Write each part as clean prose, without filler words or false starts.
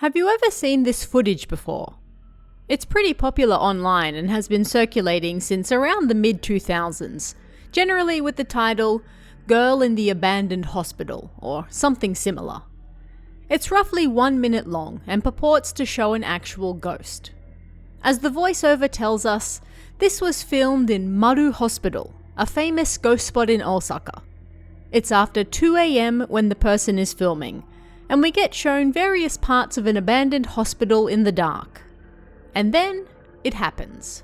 Have you ever seen this footage before? It's pretty popular online and has been circulating since around the mid-2000s, generally with the title Girl in the Abandoned Hospital or something similar. It's roughly 1 minute long and purports to show an actual ghost. As the voiceover tells us, this was filmed in Maru Hospital, a famous ghost spot in Osaka. It's after 2 AM when the person is filming, and we get shown various parts of an abandoned hospital in the dark. And then, it happens.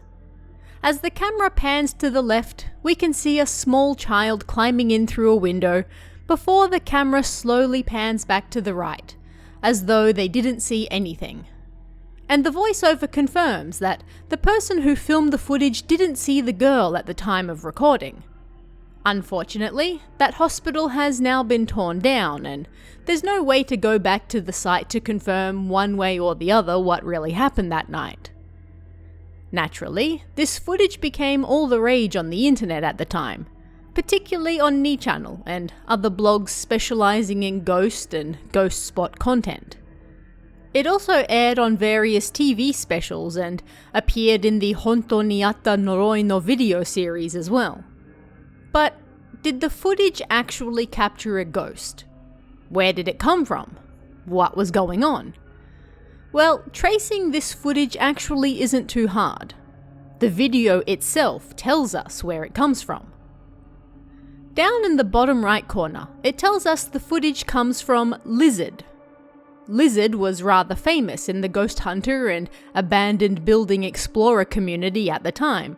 As the camera pans to the left, we can see a small child climbing in through a window before the camera slowly pans back to the right, as though they didn't see anything. And the voiceover confirms that the person who filmed the footage didn't see the girl at the time of recording. Unfortunately, that hospital has now been torn down, and there's no way to go back to the site to confirm one way or the other what really happened that night. Naturally, this footage became all the rage on the internet at the time, particularly on Nichannel and other blogs specializing in ghost and ghost spot content. It also aired on various TV specials and appeared in the Honto ni atta Noroi no video series as well. But did the footage actually capture a ghost? Where did it come from? What was going on? Well, tracing this footage actually isn't too hard. The video itself tells us where it comes from. Down in the bottom right corner, it tells us the footage comes from Lizard. Lizard was rather famous in the ghost hunter and abandoned building explorer community at the time,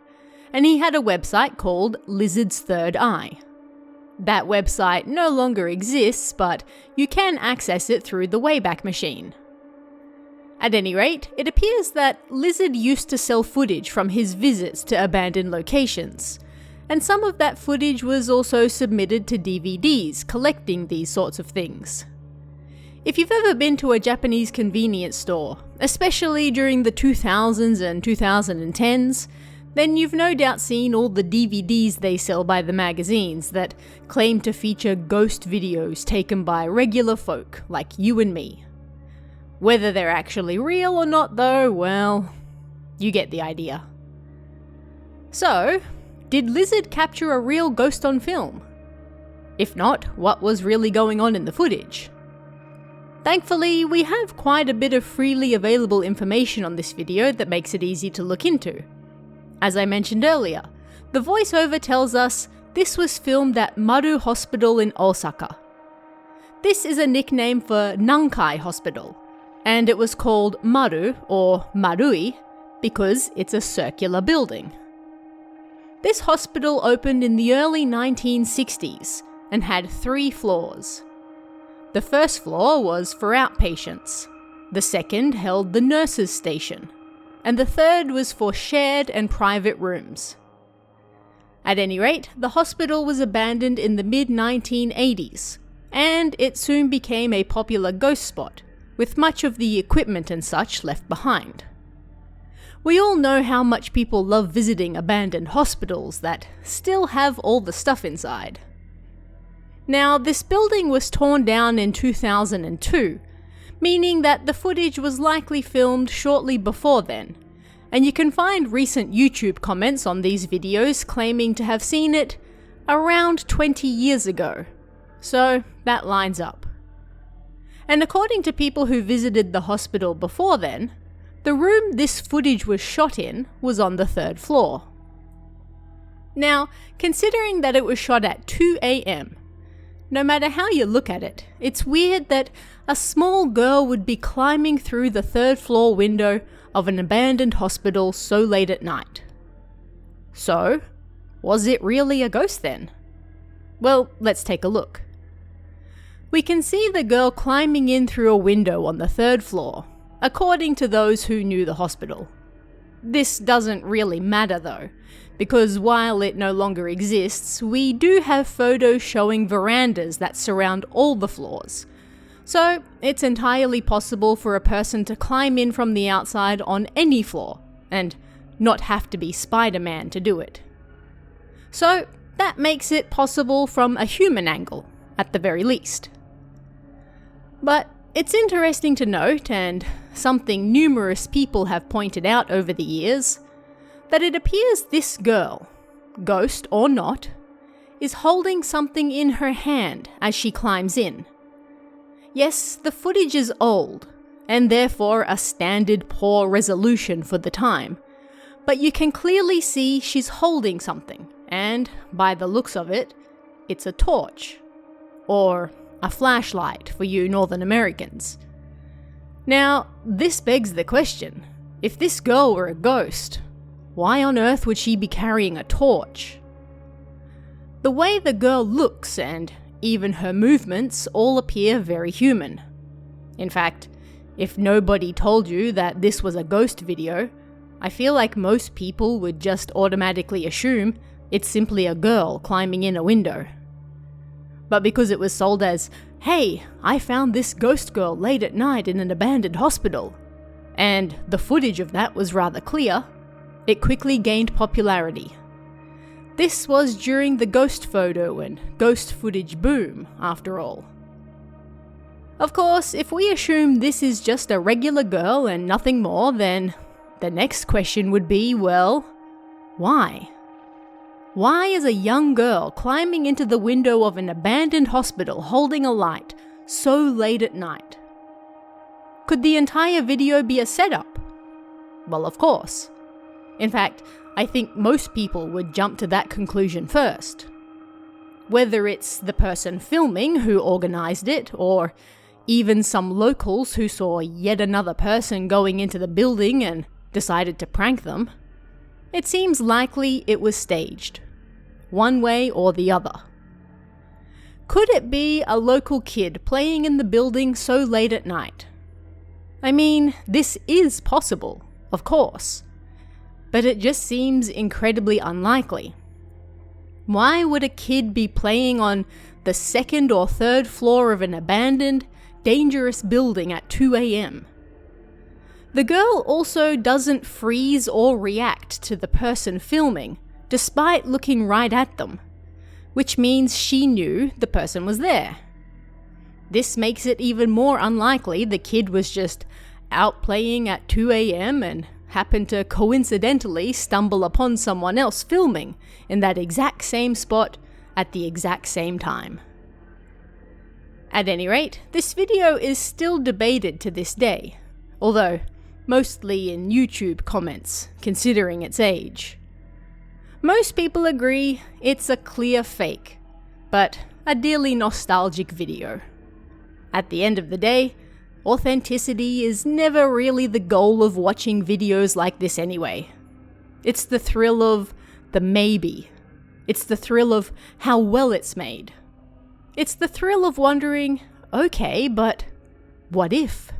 and he had a website called Lizard's Third Eye. That website no longer exists, but you can access it through the Wayback Machine. At any rate, it appears that Lizard used to sell footage from his visits to abandoned locations, and some of that footage was also submitted to DVDs collecting these sorts of things. If you've ever been to a Japanese convenience store, especially during the 2000s and 2010s, then you've no doubt seen all the DVDs they sell by the magazines that claim to feature ghost videos taken by regular folk like you and me. Whether they're actually real or not though, well, you get the idea. So, did Lizard capture a real ghost on film? If not, what was really going on in the footage? Thankfully, we have quite a bit of freely available information on this video that makes it easy to look into. As I mentioned earlier, the voiceover tells us this was filmed at Maru Hospital in Osaka. This is a nickname for Nankai Hospital, and it was called Maru or Marui because it's a circular building. This hospital opened in the early 1960s and had 3 floors. The first floor was for outpatients, the second held the nurses' station, and the third was for shared and private rooms. At any rate, the hospital was abandoned in the mid-1980s, and it soon became a popular ghost spot, with much of the equipment and such left behind. We all know how much people love visiting abandoned hospitals that still have all the stuff inside. Now, this building was torn down in 2002, meaning that the footage was likely filmed shortly before then, and you can find recent YouTube comments on these videos claiming to have seen it around 20 years ago, so that lines up. And according to people who visited the hospital before then, the room this footage was shot in was on the 3rd floor. Now, considering that it was shot at 2 AM, no matter how you look at it, it's weird that a small girl would be climbing through the 3rd floor window of an abandoned hospital so late at night. So, was it really a ghost then? Well, let's take a look. We can see the girl climbing in through a window on the 3rd floor, according to those who knew the hospital. This doesn't really matter though, because while it no longer exists, we do have photos showing verandas that surround all the floors. So, it's entirely possible for a person to climb in from the outside on any floor, and not have to be Spider-Man to do it. So, that makes it possible from a human angle, at the very least. But It's interesting to note, and something numerous people have pointed out over the years, that it appears this girl, ghost or not, is holding something in her hand as she climbs in. Yes, the footage is old, and therefore a standard poor resolution for the time, but you can clearly see she's holding something, and by the looks of it, it's a torch. Or a flashlight for you Northern Americans. Now, this begs the question, if this girl were a ghost, why on earth would she be carrying a torch? The way the girl looks and even her movements all appear very human. In fact, if nobody told you that this was a ghost video, I feel like most people would just automatically assume it's simply a girl climbing in a window. But because it was sold as, hey, I found this ghost girl late at night in an abandoned hospital, and the footage of that was rather clear, it quickly gained popularity. This was during the ghost photo and ghost footage boom, after all. Of course, if we assume this is just a regular girl and nothing more, then the next question would be, well, why? Why is a young girl climbing into the window of an abandoned hospital holding a light so late at night? Could the entire video be a setup? Well, of course. In fact, I think most people would jump to that conclusion first. Whether it's the person filming who organised it, or even some locals who saw yet another person going into the building and decided to prank them, it seems likely it was staged. One way or the other. Could it be a local kid playing in the building so late at night? I mean, this is possible, of course, but it just seems incredibly unlikely. Why would a kid be playing on the second or third floor of an abandoned, dangerous building at 2 a.m? The girl also doesn't freeze or react to the person filming, despite looking right at them, which means she knew the person was there. This makes it even more unlikely the kid was just out playing at 2 a.m. and happened to coincidentally stumble upon someone else filming in that exact same spot at the exact same time. At any rate, this video is still debated to this day, although mostly in YouTube comments, considering its age. Most people agree it's a clear fake, but a dearly nostalgic video. At the end of the day, authenticity is never really the goal of watching videos like this anyway. It's the thrill of the maybe. It's the thrill of how well it's made. It's the thrill of wondering, okay, but what if?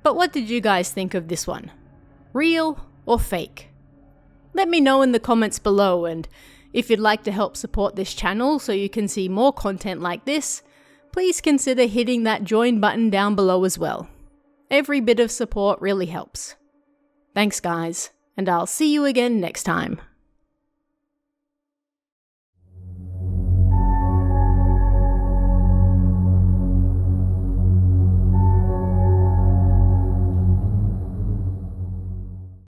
But what did you guys think of this one? Real or fake? Let me know in the comments below, and if you'd like to help support this channel so you can see more content like this, please consider hitting that join button down below as well. Every bit of support really helps. Thanks guys, and I'll see you again next time.